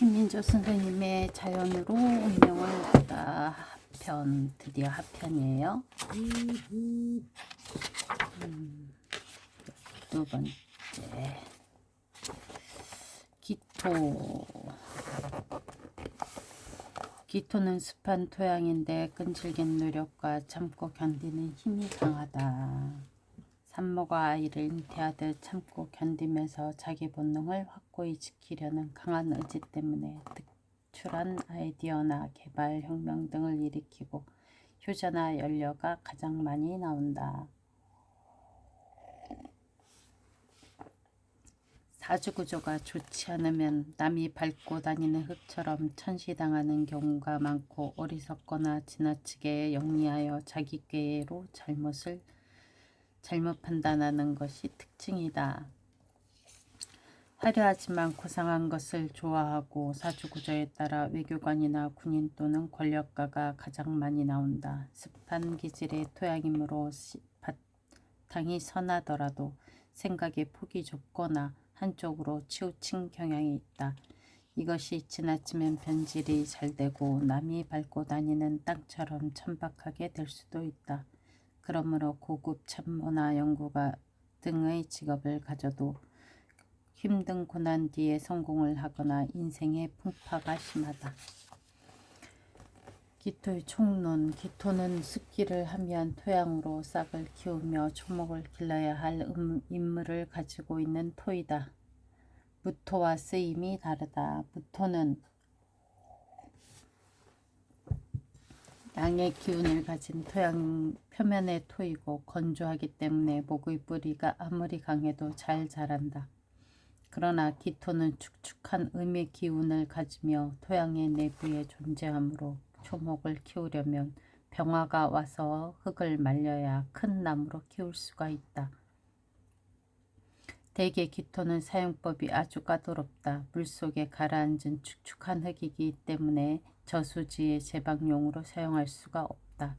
김민조 선생님의 자연으로 운명을 보다 하편, 드디어 하편이에요. 두 번째, 기토. 기토는 습한 토양인데 끈질긴 노력과 참고 견디는 힘이 강하다. 산모가 아이를 잉태하듯 참고 견디면서 자기 본능을 확고히 지키려는 강한 의지 때문에 특출한 아이디어나 개발, 혁명 등을 일으키고 효자나 연료가 가장 많이 나온다. 사주구조가 좋지 않으면 남이 밟고 다니는 흙처럼 천시당하는 경우가 많고 어리석거나 지나치게 영리하여 자기 꾀로 잘못 판단하는 것이 특징이다. 화려하지만 고상한 것을 좋아하고 사주구조에 따라 외교관이나 군인 또는 권력가가 가장 많이 나온다. 습한 기질의 토양이므로 바탕이 선하더라도 생각의 폭이 좁거나 한쪽으로 치우친 경향이 있다. 이것이 지나치면 변질이 잘되고 남이 밟고 다니는 땅처럼 천박하게 될 수도 있다. 그러므로 고급 참모나 연구가 등의 직업을 가져도 힘든 고난 뒤에 성공을 하거나 인생의 풍파가 심하다. 기토의 총론. 기토는 습기를 함유한 토양으로 싹을 키우며 초목을 길러야 할 임무를 가지고 있는 토이다. 무토와 쓰임이 다르다. 무토는 양의 기운을 가진 토양 표면의 토이고 건조하기 때문에 목의 뿌리가 아무리 강해도 잘 자란다. 그러나 기토는 축축한 음의 기운을 가지며 토양의 내부에 존재하므로 초목을 키우려면 병화가 와서 흙을 말려야 큰 나무로 키울 수가 있다. 대개 기토는 사용법이 아주 까다롭다. 물속에 가라앉은 축축한 흙이기 때문에 저수지의 제방용으로 사용할 수가 없다.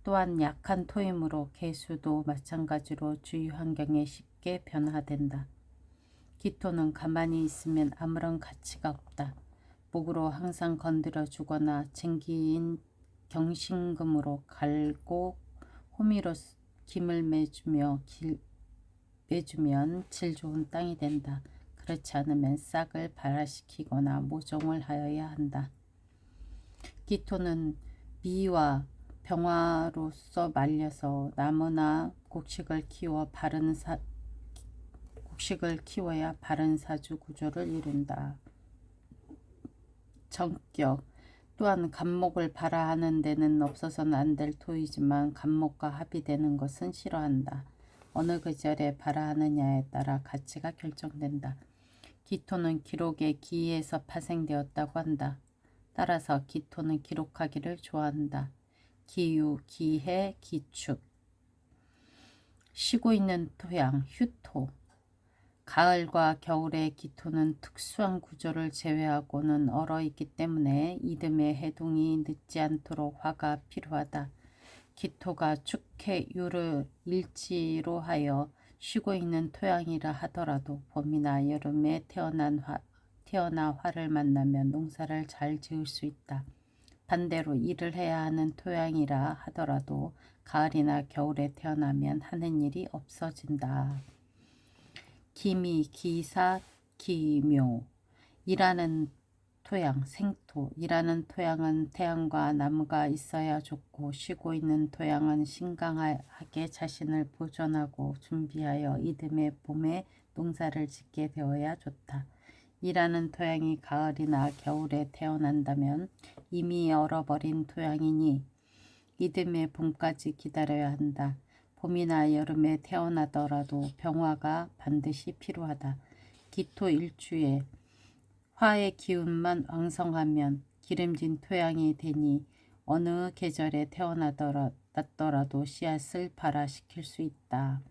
또한 약한 토이므로 개수도 마찬가지로 주위 환경에 쉽게 변화된다. 기토는 가만히 있으면 아무런 가치가 없다. 목으로 항상 건드려 주거나 쟁기인 경신금으로 갈고 호미로 김을 매주면 질 좋은 땅이 된다. 그렇지 않으면 싹을 발화시키거나 모종을 하여야 한다. 기토는 미와 병화로서 말려서 나무나 곡식을 키워야 바른 사주 구조를 이룬다. 정격. 또한 간목을 발화하는 데는 없어서는 안 될 토이지만 간목과 합의되는 것은 싫어한다. 어느 계절에 발화하느냐에 따라 가치가 결정된다. 기토는 기록의 기에서 파생되었다고 한다. 따라서 기토는 기록하기를 좋아한다. 기유, 기해, 기축. 쉬고 있는 토양, 휴토. 가을과 겨울의 기토는 특수한 구조를 제외하고는 얼어있기 때문에 이듬해 해동이 늦지 않도록 화가 필요하다. 기토가 축해 일지로 하여 쉬고 있는 토양이라 하더라도 봄이나 여름에 태어나 화를 만나면 농사를 잘 지을 수 있다. 반대로 일을 해야 하는 토양이라 하더라도 가을이나 겨울에 태어나면 하는 일이 없어진다. 기미, 기사, 기묘. 일하는 토양, 생토. 일하는 토양은 태양과 나무가 있어야 좋고 쉬고 있는 토양은 신강하게 자신을 보존하고 준비하여 이듬해 봄에 농사를 짓게 되어야 좋다. 일하는 토양이 가을이나 겨울에 태어난다면 이미 얼어버린 토양이니 이듬해 봄까지 기다려야 한다. 봄이나 여름에 태어나더라도 병화가 반드시 필요하다. 기토 일주에 화의 기운만 왕성하면 기름진 토양이 되니 어느 계절에 태어나더라도 씨앗을 발화시킬 수 있다.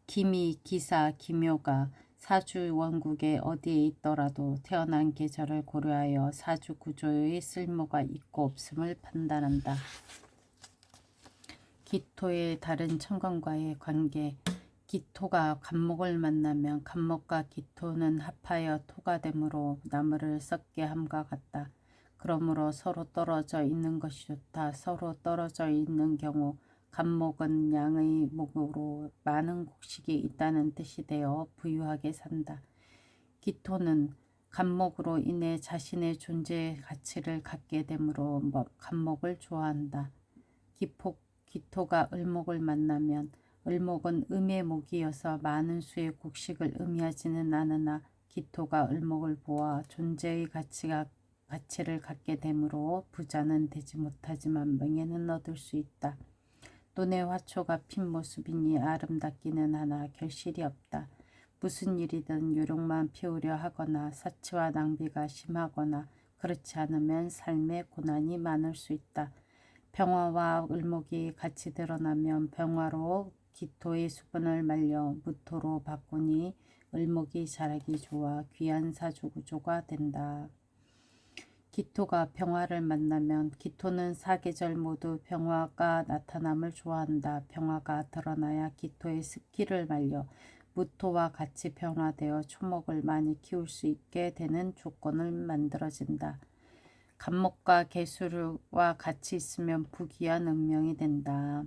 기미, 기사, 기묘가 사주 원국에 어디에 있더라도 태어난 계절을 고려하여 사주 구조의 쓸모가 있고 없음을 판단한다. 기토의 다른 천간과의 관계. 기토가 간목을 만나면 간목과 기토는 합하여 토가 되므로 나무를 썩게 함과 같다. 그러므로 서로 떨어져 있는 것이 좋다. 서로 떨어져 있는 경우 간목은 양의 목으로 많은 곡식이 있다는 뜻이 되어 부유하게 산다. 기토는 간목으로 인해 자신의 존재의 가치를 갖게 되므로 간목을 좋아한다. 기토가 을목을 만나면 을목은 음의 목이어서 많은 수의 곡식을 의미하지는 않으나 기토가 을목을 보아 존재의 가치를 갖게 되므로 부자는 되지 못하지만 명예는 얻을 수 있다. 눈에 화초가 핀 모습이니 아름답기는 하나 결실이 없다. 무슨 일이든 요령만 피우려 하거나 사치와 낭비가 심하거나 그렇지 않으면 삶에 고난이 많을 수 있다. 병화와 을목이 같이 드러나면 병화로 기토의 수분을 말려 무토로 바꾸니 을목이 자라기 좋아 귀한 사주구조가 된다. 기토가 병화를 만나면 기토는 사계절 모두 병화가 나타남을 좋아한다. 병화가 드러나야 기토의 습기를 말려 무토와 같이 변화되어 초목을 많이 키울 수 있게 되는 조건을 만들어진다. 간목과 개수와 같이 있으면 부귀한 운명이 된다.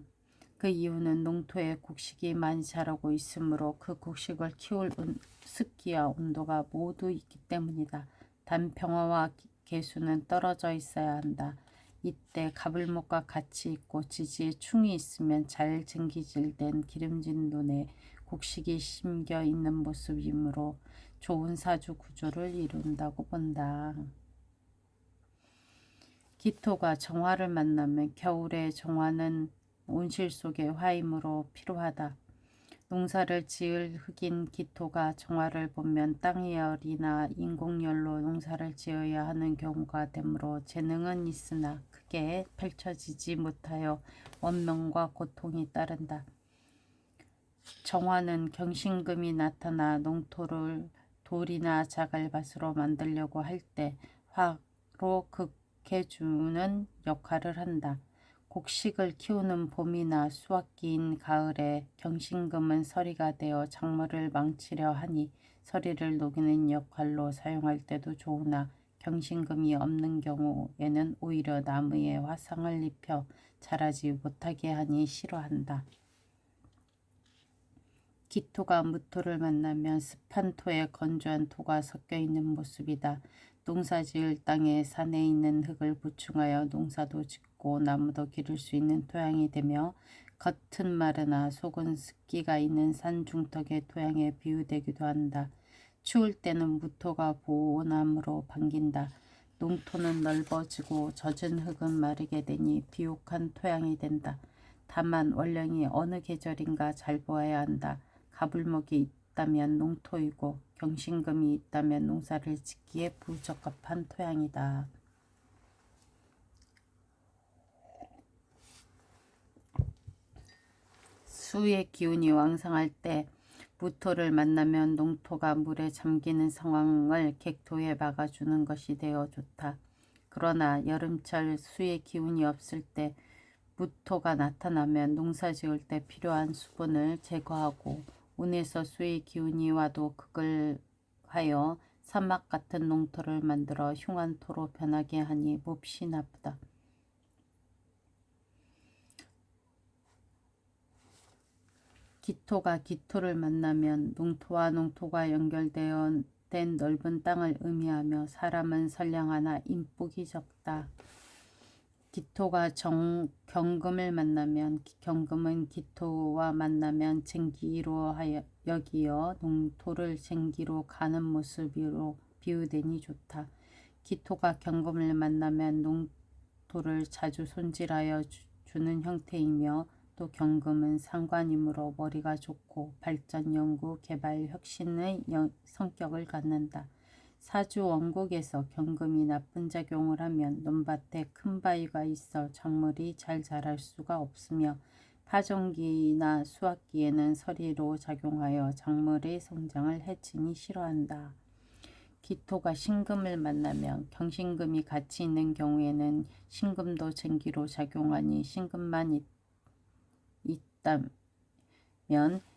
그 이유는 농토에 곡식이 많이 자라고 있으므로 그 곡식을 키울 습기와 온도가 모두 있기 때문이다. 단 병화와 개수는 떨어져 있어야 한다. 이때 가불목과 같이 있고 지지에 충이 있으면 잘 증기질된 기름진 눈에 곡식이 심겨 있는 모습이므로 좋은 사주 구조를 이룬다고 본다. 기토가 정화를 만나면 겨울에 정화는 온실 속의 화이므로 필요하다. 농사를 지을 흙인 기토가 정화를 보면 땅열이나 인공열로 농사를 지어야 하는 경우가 되므로 재능은 있으나 크게 펼쳐지지 못하여 원명과 고통이 따른다. 정화는 경신금이 나타나 농토를 돌이나 자갈밭으로 만들려고 할 때 화로 극해주는 역할을 한다. 곡식을 키우는 봄이나 수확기인 가을에 경신금은 서리가 되어 작물을 망치려 하니 서리를 녹이는 역할로 사용할 때도 좋으나 경신금이 없는 경우에는 오히려 나무에 화상을 입혀 자라지 못하게 하니 싫어한다. 기토가 무토를 만나면 습한 토에 건조한 토가 섞여 있는 모습이다. 농사지을 땅에 산에 있는 흙을 보충하여 농사도 짓고 나무도 기를 수 있는 토양이 되며 겉은 마르나 속은 습기가 있는 산 중턱의 토양에 비유되기도 한다. 추울 때는 무토가 보온함으로 반긴다. 농토는 넓어지고 젖은 흙은 마르게 되니 비옥한 토양이 된다. 다만 원령이 어느 계절인가 잘 보아야 한다. 가불목이 있다면 농토이고 경신금이 있다면 농사를 짓기에 부적합한 토양이다. 수의 기운이 왕성할 때 무토를 만나면 농토가 물에 잠기는 상황을 객토에 막아주는 것이 되어 좋다. 그러나 여름철 수의 기운이 없을 때 무토가 나타나면 농사 지을 때 필요한 수분을 제거하고 운에서 수의 기운이 와도 극을 하여 사막 같은 농토를 만들어 흉한 토로 변하게 하니 몹시 나쁘다. 기토가 기토를 만나면 농토와 농토가 연결되어 된 넓은 땅을 의미하며 사람은 선량하나 인복이 적다. 기토가 경금을 만나면 경금은 기토와 만나면 쟁기로 여기어 농토를 쟁기로 가는 모습으로 비유되니 좋다. 기토가 경금을 만나면 농토를 자주 손질하여 주는 형태이며 또 경금은 상관이므로 머리가 좋고 발전, 연구, 개발, 혁신의 성격을 갖는다. 사주 원국에서 경금이 나쁜 작용을 하면 논밭에 큰 바위가 있어 작물이 잘 자랄 수가 없으며 파종기나 수확기에는 서리로 작용하여 작물의 성장을 해치니 싫어한다. 기토가 신금을 만나면 경신금이 같이 있는 경우에는 신금도 쟁기로 작용하니 신금만 있다면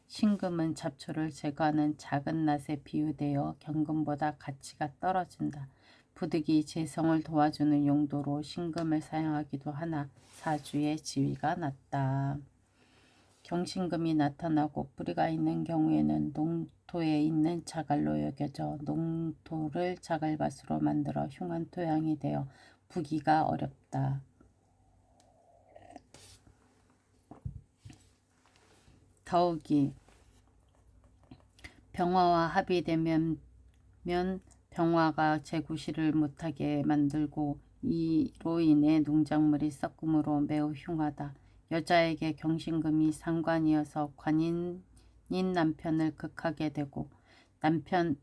신금은 잡초를 제거하는 작은 낫에 비유되어 경금보다 가치가 떨어진다. 부득이 재성을 도와주는 용도로 신금을 사용하기도 하나 사주의 지위가 낮다. 경신금이 나타나고 뿌리가 있는 경우에는 농토에 있는 자갈로 여겨져 농토를 자갈밭으로 만들어 흉한 토양이 되어 부기가 어렵다. 더욱이 병화와 합의되면 병화가 제구실을 못하게 만들고 이로 인해 농작물이 썩음으로 매우 흉하다. 여자에게 경신금이 상관이어서 관인인 남편을 극하게 되고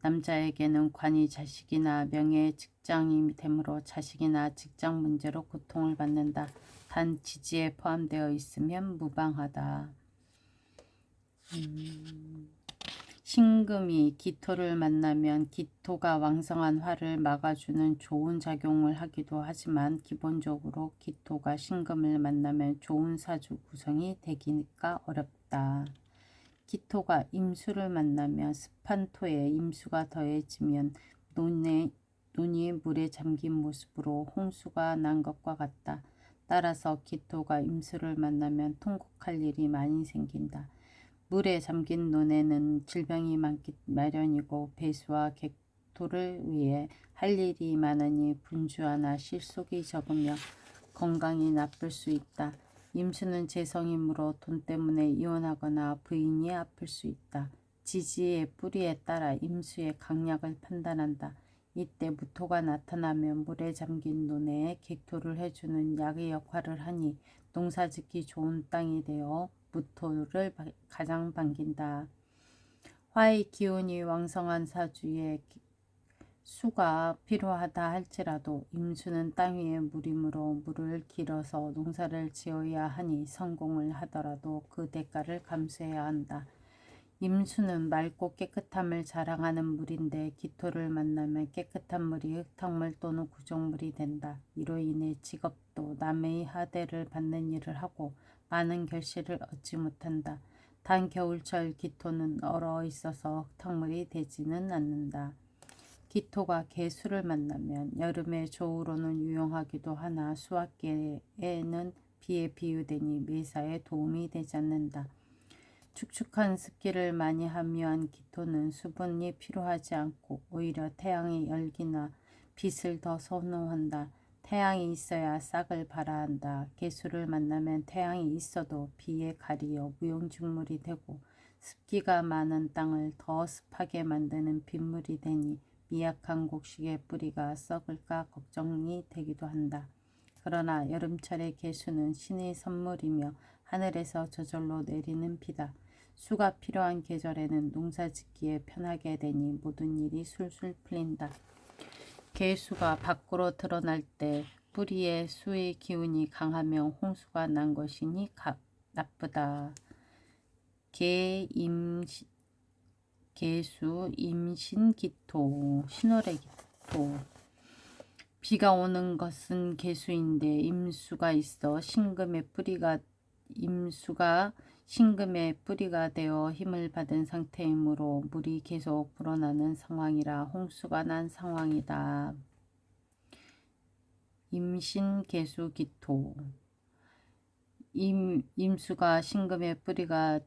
남자에게는 관이 자식이나 명예의 직장이 되므로 자식이나 직장 문제로 고통을 받는다. 단 지지에 포함되어 있으면 무방하다. 신금이 기토를 만나면 기토가 왕성한 화를 막아주는 좋은 작용을 하기도 하지만 기본적으로 기토가 신금을 만나면 좋은 사주 구성이 되기가 어렵다. 기토가 임수를 만나면 습한 토에 임수가 더해지면 논이 물에 잠긴 모습으로 홍수가 난 것과 같다. 따라서 기토가 임수를 만나면 통곡할 일이 많이 생긴다. 물에 잠긴 논에는 질병이 많기 마련이고 배수와 객토를 위해 할 일이 많으니 분주하나 실속이 적으며 건강이 나쁠 수 있다. 임수는 재성이므로 돈 때문에 이혼하거나 부인이 아플 수 있다. 지지의 뿌리에 따라 임수의 강약을 판단한다. 이때 무토가 나타나면 물에 잠긴 논에 객토를 해주는 약의 역할을 하니 농사짓기 좋은 땅이 되어 무토를 가장 반긴다. 화의 기운이 왕성한 사주에 수가 필요하다 할지라도 임수는 땅 위의 물이므로 물을 길어서 농사를 지어야 하니 성공을 하더라도 그 대가를 감수해야 한다. 임수는 맑고 깨끗함을 자랑하는 물인데 기토를 만나면 깨끗한 물이 흙탕물 또는 구정물이 된다. 이로 인해 직업도 남의 하대를 받는 일을 하고 많은 결실을 얻지 못한다. 단 겨울철 기토는 얼어 있어서 흙탕물이 되지는 않는다. 기토가 개수를 만나면 여름에 조우로는 유용하기도 하나 수확기에는 비에 비유되니 매사에 도움이 되지 않는다. 축축한 습기를 많이 함유한 기토는 수분이 필요하지 않고 오히려 태양의 열기나 빛을 더 선호한다. 태양이 있어야 싹을 발아 한다. 개수를 만나면 태양이 있어도 비에 가리어 무용직물이 되고 습기가 많은 땅을 더 습하게 만드는 빗물이 되니 미약한 곡식의 뿌리가 썩을까 걱정이 되기도 한다. 그러나 여름철의 개수는 신의 선물이며 하늘에서 저절로 내리는 비다. 수가 필요한 계절에는 농사짓기에 편하게 되니 모든 일이 술술 풀린다. 개수가 밖으로 드러날 때 뿌리에 수의 기운이 강하며 홍수가 난 것이니 나쁘다. 개수, 임신, 기토, 신월의 기토. 비가 오는 것은 개수인데 임수가 있어 신금의 뿌리가 되어 힘을 받은 상태이므로 물이 계속 불어나는 상황이라 홍수가 난 상황이다. 임신, 개수, 기토. 임수가 신금의 뿌리가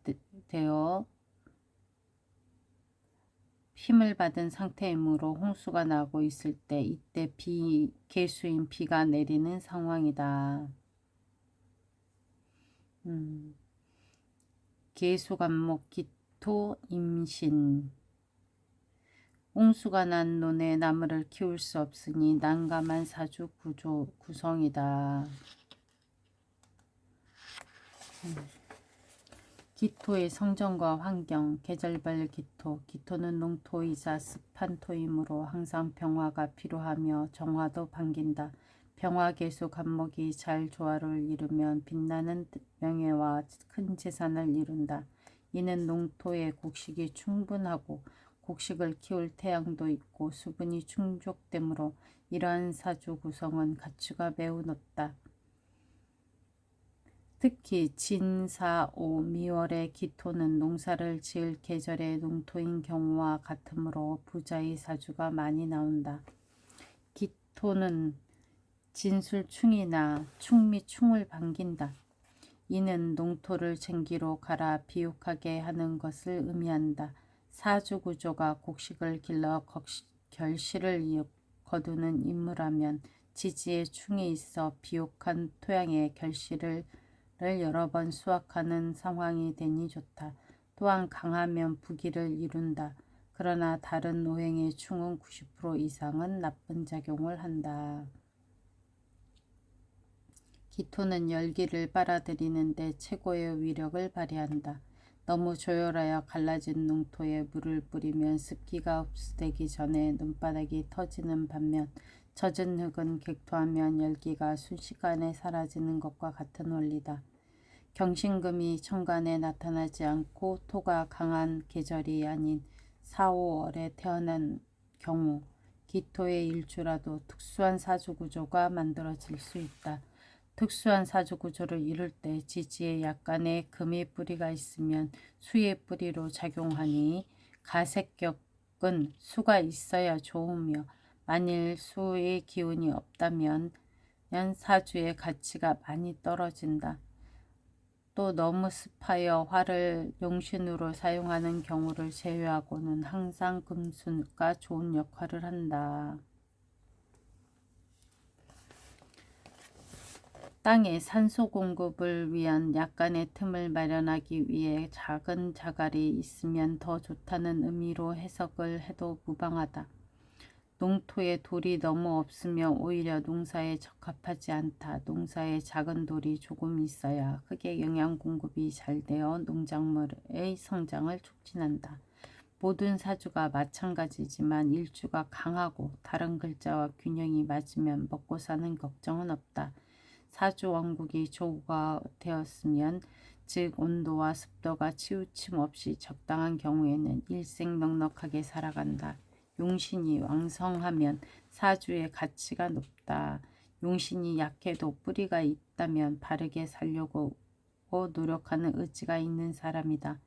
되어 힘을 받은 상태이므로 홍수가 나고 있을 때 이때 개수인 비가 내리는 상황이다. 개수간목 기토 임신. 홍수가 난 논에 나무를 키울 수 없으니 난감한 사주 구성이다. 기토의 성정과 환경, 계절별 기토. 기토는 농토이자 습한 토이므로 항상 병화가 필요하며 정화도 반긴다. 병화 개수 간목이 잘 조화를 이루면 빛나는 명예와 큰 재산을 이룬다. 이는 농토의 곡식이 충분하고 곡식을 키울 태양도 있고 수분이 충족되므로 이러한 사주 구성은 가치가 매우 높다. 특히 진사오 미월의 기토는 농사를 지을 계절의 농토인 경우와 같으므로 부자의 사주가 많이 나온다. 기토는 진술충이나 충미 충을 반긴다. 이는 농토를 쟁기로 갈아 비옥하게 하는 것을 의미한다. 사주 구조가 곡식을 길러 결실을 거두는 인물하면 지지에 충이 있어 비옥한 토양에 결실을 여러 번 수확하는 상황이 되니 좋다. 또한 강하면 부기를 이룬다. 그러나 다른 오행의 충은 90% 이상은 나쁜 작용을 한다. 기토는 열기를 빨아들이는데 최고의 위력을 발휘한다. 너무 조열하여 갈라진 농토에 물을 뿌리면 습기가 흡수되기 전에 눈바닥이 터지는 반면 젖은 흙은 객토하면 열기가 순식간에 사라지는 것과 같은 원리다. 경신금이 천간에 나타나지 않고 토가 강한 계절이 아닌 4, 5월에 태어난 경우 기토의 일주라도 특수한 사주구조가 만들어질 수 있다. 특수한 사주구조를 이룰 때 지지에 약간의 금의 뿌리가 있으면 수의 뿌리로 작용하니 가색격은 수가 있어야 좋으며 만일 수의 기운이 없다면 사주의 가치가 많이 떨어진다. 또 너무 습하여 화를 용신으로 사용하는 경우를 제외하고는 항상 금수가 좋은 역할을 한다. 땅에 산소 공급을 위한 약간의 틈을 마련하기 위해 작은 자갈이 있으면 더 좋다는 의미로 해석을 해도 무방하다. 농토에 돌이 너무 없으면 오히려 농사에 적합하지 않다. 농사에 작은 돌이 조금 있어야 흙의 영양 공급이 잘 되어 농작물의 성장을 촉진한다. 모든 사주가 마찬가지지만 일주가 강하고 다른 글자와 균형이 맞으면 먹고 사는 걱정은 없다. 사주 원국이 조가 되었으면 즉 온도와 습도가 치우침 없이 적당한 경우에는 일생 넉넉하게 살아간다. 용신이 왕성하면 사주의 가치가 높다. 용신이 약해도 뿌리가 있다면 바르게 살려고 노력하는 의지가 있는 사람이다.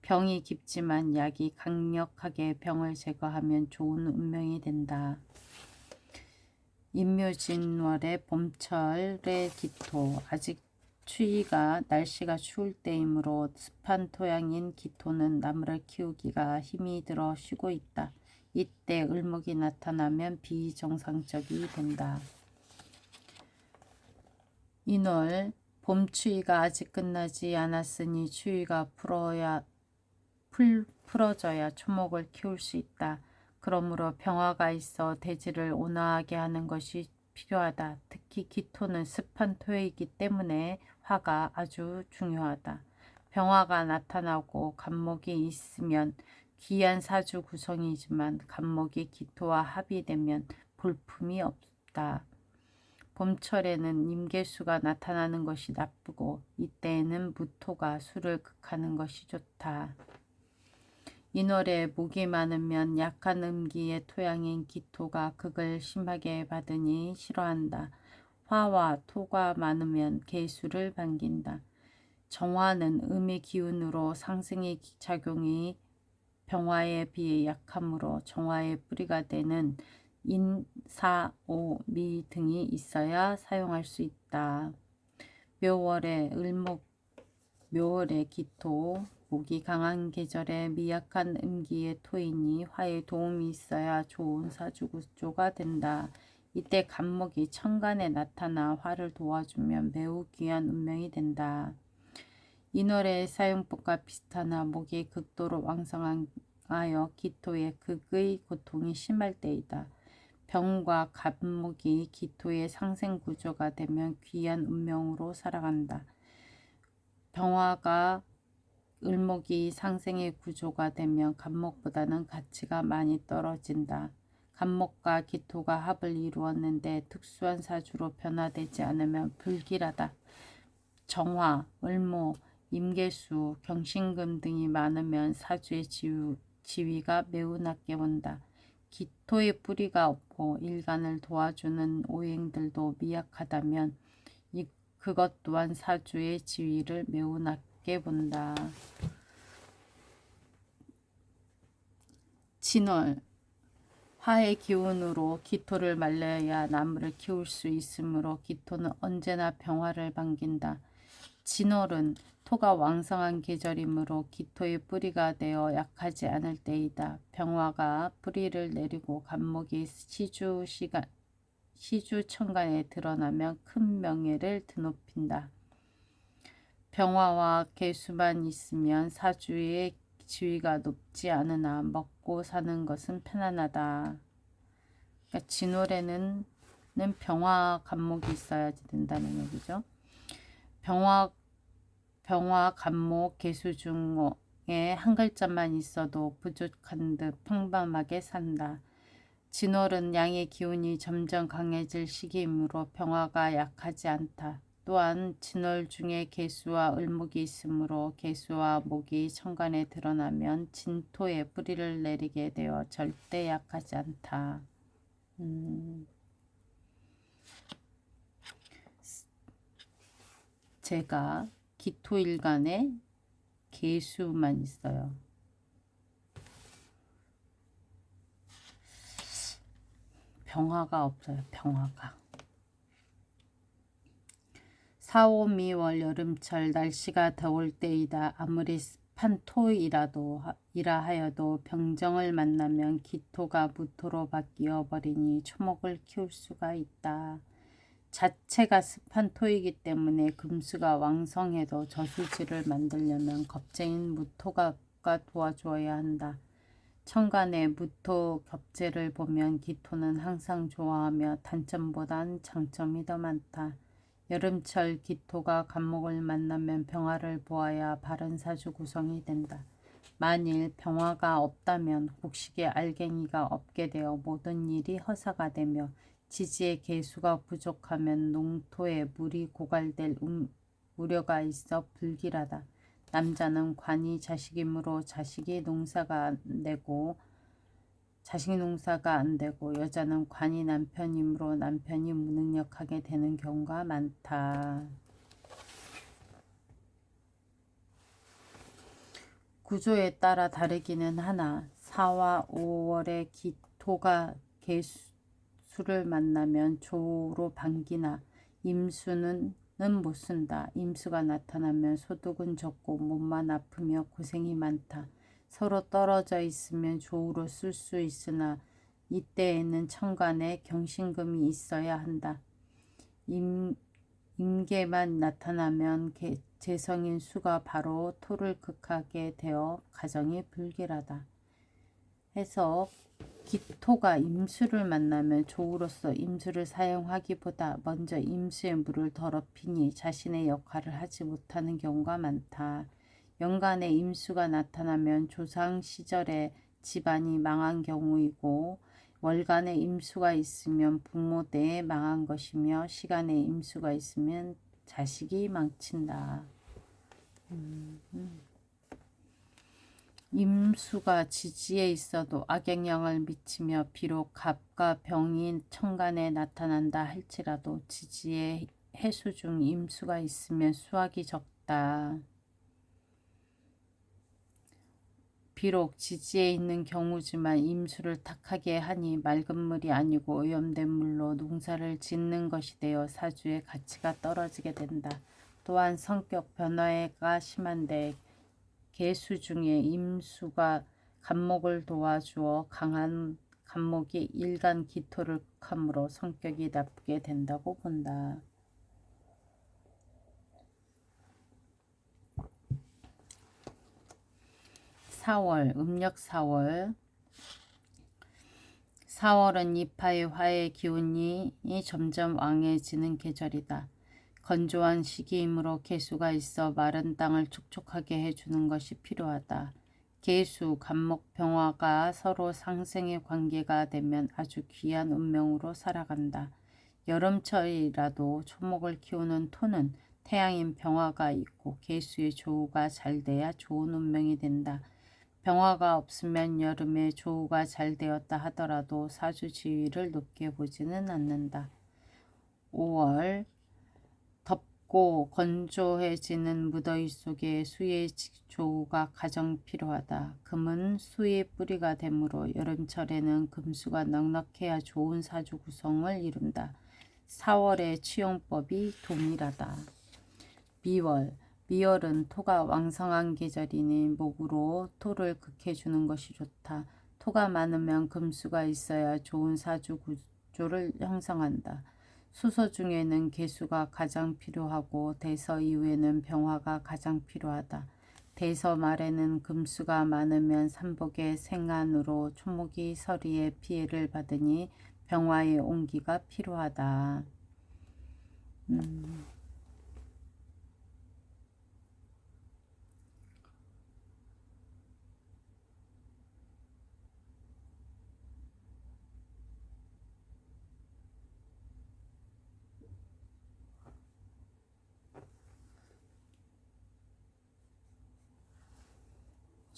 병이 깊지만 약이 강력하게 병을 제거하면 좋은 운명이 된다. 인묘진월의 봄철의 기토. 아직 날씨가 추울 때이므로 습한 토양인 기토는 나무를 키우기가 힘이 들어 쉬고 있다. 이때 을목이 나타나면 비정상적이 된다. 인월 봄추위가 아직 끝나지 않았으니 추위가 풀어져야 초목을 키울 수 있다. 그러므로 병화가 있어 대지를 온화하게 하는 것이 필요하다. 특히 기토는 습한 토이기 때문에 화가 아주 중요하다. 병화가 나타나고 간목이 있으면 귀한 사주 구성이지만 간목이 기토와 합의되면 볼품이 없다. 봄철에는 임계수가 나타나는 것이 나쁘고 이때에는 무토가 수를 극하는 것이 좋다. 인월에 목이 많으면 약한 음기의 토양인 기토가 극을 심하게 받으니 싫어한다. 화와 토가 많으면 계수를 반긴다. 정화는 음의 기운으로 상승의 작용이 병화에 비해 약하므로 정화의 뿌리가 되는 인, 사, 오, 미 등이 있어야 사용할 수 있다. 묘월에 기토, 목이 강한 계절에 미약한 음기의 토이니 화에 도움이 있어야 좋은 사주구조가 된다. 이때 간목이 천간에 나타나 화를 도와주면 매우 귀한 운명이 된다. 인월의 사용법과 비슷하나 목이 극도로 왕성하여 기토의 극의 고통이 심할 때이다. 병과 간목이 기토의 상생 구조가 되면 귀한 운명으로 살아간다. 병화가 을목이 상생의 구조가 되면 간목보다는 가치가 많이 떨어진다. 간목과 기토가 합을 이루었는데 특수한 사주로 변화되지 않으면 불길하다. 정화, 을모, 임계수, 경신금 등이 많으면 사주의 지위가 매우 낮게 본다. 기토의 뿌리가 없고 일간을 도와주는 오행들도 미약하다면 그것 또한 사주의 지위를 매우 낮게 본다. 진월, 화의 기운으로 기토를 말려야 나무를 키울 수 있으므로 기토는 언제나 병화를 반긴다. 진월은 토가 왕성한 계절이므로 기토의 뿌리가 되어 약하지 않을 때이다. 병화가 뿌리를 내리고 간목이 시주천간에 드러나면 큰 명예를 드높인다. 병화와 계수만 있으면 사주의 지위가 높지 않으나 먹고 사는 것은 편안하다. 그러니까 진월에는 병화 간목이 있어야지 된다는 얘기죠. 병화, 간목, 계수 중에 한 글자만 있어도 부족한 듯 평범하게 산다. 진월은 양의 기운이 점점 강해질 시기이므로 병화가 약하지 않다. 또한 진월 중에 계수와 을목이 있으므로 계수와 목이 천간에 드러나면 진토에 뿌리를 내리게 되어 절대 약하지 않다. 제가 기토일간에 계수만 있어요. 병화가 없어요. 병화가. 4, 5, 미월 여름철 날씨가 더울 때이다. 아무리 습한 토이라 하여도 병정을 만나면 기토가 무토로 바뀌어 버리니 초목을 키울 수가 있다. 자체가 습한 토이기 때문에 금수가 왕성해도 저수지를 만들려면 겁쟁인 무토가 도와줘야 한다. 천간의 무토 겹재를 보면 기토는 항상 좋아하며 단점보단 장점이 더 많다. 여름철 기토가 간목을 만나면 병화를 보아야 바른 사주 구성이 된다. 만일 병화가 없다면 곡식의 알갱이가 없게 되어 모든 일이 허사가 되며 지지의 계수가 부족하면 농토에 물이 고갈될 우려가 있어 불길하다. 남자는 관이 자식이므로 자식이 농사가 안 되고 여자는 관이 남편이므로 남편이 무능력하게 되는 경우가 많다. 구조에 따라 다르기는 하나 4와 5월에 기토가 계수를 만나면 조로 반기나 임수는 못 쓴다. 임수가 나타나면 소득은 적고 몸만 아프며 고생이 많다. 서로 떨어져 있으면 조우로 쓸 수 있으나 이때에는 천간에 경신금이 있어야 한다. 임계만 나타나면 재성인 수가 바로 토를 극하게 되어 가정이 불길하다. 해서 기토가 임수를 만나면 조우로서 임수를 사용하기보다 먼저 임수의 물을 더럽히니 자신의 역할을 하지 못하는 경우가 많다. 연간에 임수가 나타나면 조상 시절에 집안이 망한 경우이고 월간에 임수가 있으면 부모 때에 망한 것이며 시간에 임수가 있으면 자식이 망친다. 임수가 지지에 있어도 악영향을 미치며 비록 갑과 병이 천간에 나타난다 할지라도 지지에 해수 중 임수가 있으면 수확이 적다. 비록 지지에 있는 경우지만 임수를 탁하게 하니 맑은 물이 아니고 오염된 물로 농사를 짓는 것이 되어 사주의 가치가 떨어지게 된다. 또한 성격 변화가 심한데 계수 중에 임수가 간목을 도와주어 강한 간목이 일간 기토를 극함으로 성격이 나쁘게 된다고 본다. 음력 4월 4월은 이파의 화의 기운이 점점 왕해지는 계절이다. 건조한 시기이므로 계수가 있어 마른 땅을 촉촉하게 해주는 것이 필요하다. 계수, 간목, 병화가 서로 상생의 관계가 되면 아주 귀한 운명으로 살아간다. 여름철이라도 초목을 키우는 토는 태양인 병화가 있고 계수의 조우가 잘 돼야 좋은 운명이 된다. 병화가 없으면 여름에 조우가 잘 되었다 하더라도 사주 지위를 높게 보지는 않는다. 5월 맑고 건조해지는 무더위 속에 수의 조우가 가장 필요하다. 금은 수의 뿌리가 되므로 여름철에는 금수가 넉넉해야 좋은 사주 구성을 이룬다. 4월의 취용법이 동일하다. 미월. 미월은 토가 왕성한 계절이니 목으로 토를 극해주는 것이 좋다. 토가 많으면 금수가 있어야 좋은 사주 구조를 형성한다. 수서 중에는 계수가 가장 필요하고 대서 이후에는 병화가 가장 필요하다. 대서 말에는 금수가 많으면 삼복의 생안으로 초목이 서리에 피해를 받으니 병화의 온기가 필요하다.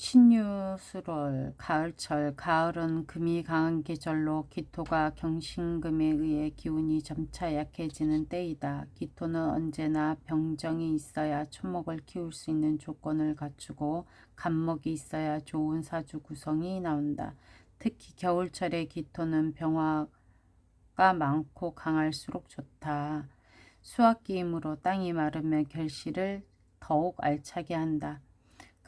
신유술월 가을철. 가을은 금이 강한 계절로 기토가 경신금에 의해 기운이 점차 약해지는 때이다. 기토는 언제나 병정이 있어야 초목을 키울 수 있는 조건을 갖추고 간목이 있어야 좋은 사주 구성이 나온다. 특히 겨울철의 기토는 병화가 많고 강할수록 좋다. 수확기이므로 땅이 마르면 결실을 더욱 알차게 한다.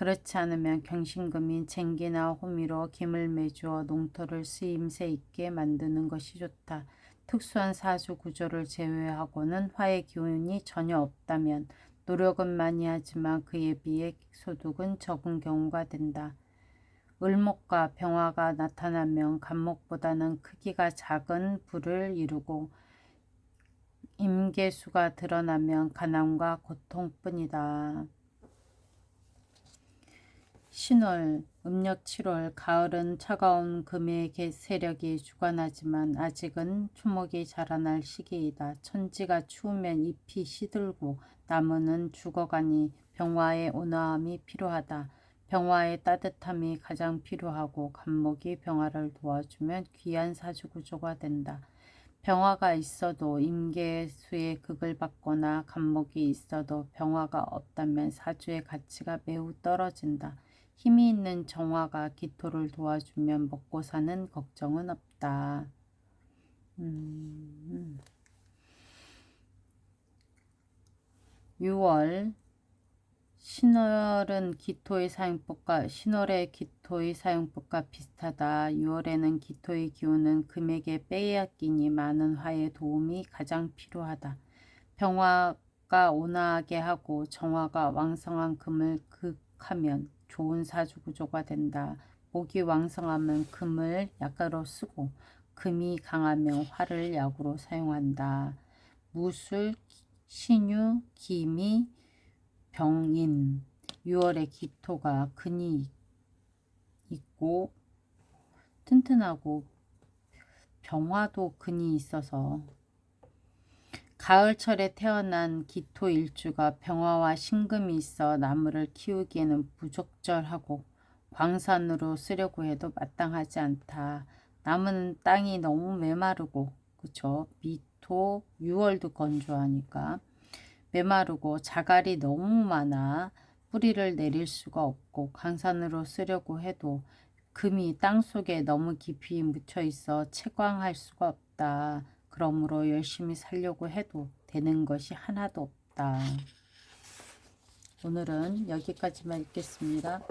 그렇지 않으면 경신금인 쟁기나 호미로 김을 매주어 농토를 쓰임새 있게 만드는 것이 좋다. 특수한 사주 구조를 제외하고는 화의 기운이 전혀 없다면 노력은 많이 하지만 그에 비해 소득은 적은 경우가 된다. 을목과 병화가 나타나면 간목보다는 크기가 작은 부를 이루고 임계수가 드러나면 가난과 고통뿐이다. 신월, 음력 7월. 가을은 차가운 금의 세력이 주관하지만 아직은 초목이 자라날 시기이다. 천지가 추우면 잎이 시들고 나무는 죽어가니 병화의 온화함이 필요하다. 병화의 따뜻함이 가장 필요하고 간목이 병화를 도와주면 귀한 사주구조가 된다. 병화가 있어도 임계수의 극을 받거나 간목이 있어도 병화가 없다면 사주의 가치가 매우 떨어진다. 힘이 있는 정화가 기토를 도와주면 먹고 사는 걱정은 없다. 6월. 신월의 기토의 사용법과 비슷하다. 6월에는 기토의 기운은 금에게 빼앗기니 많은 화의 도움이 가장 필요하다. 병화가 온화하게 하고 정화가 왕성한 금을 극하면 좋은 사주구조가 된다. 목이 왕성하면 금을 약으로 쓰고 금이 강하면 화를 약으로 사용한다. 무술, 신유, 기미, 병인. 6월에 기토가 근이 있고 튼튼하고 병화도 근이 있어서 가을철에 태어난 기토 일주가 병화와 신금이 있어 나무를 키우기에는 부적절하고 광산으로 쓰려고 해도 마땅하지 않다. 나무는 땅이 너무 메마르고 그쵸? 미토 6월도 건조하니까 메마르고 자갈이 너무 많아 뿌리를 내릴 수가 없고 광산으로 쓰려고 해도 금이 땅속에 너무 깊이 묻혀 있어 채광할 수가 없다. 그러므로 열심히 살려고 해도 되는 것이 하나도 없다. 오늘은 여기까지만 읽겠습니다.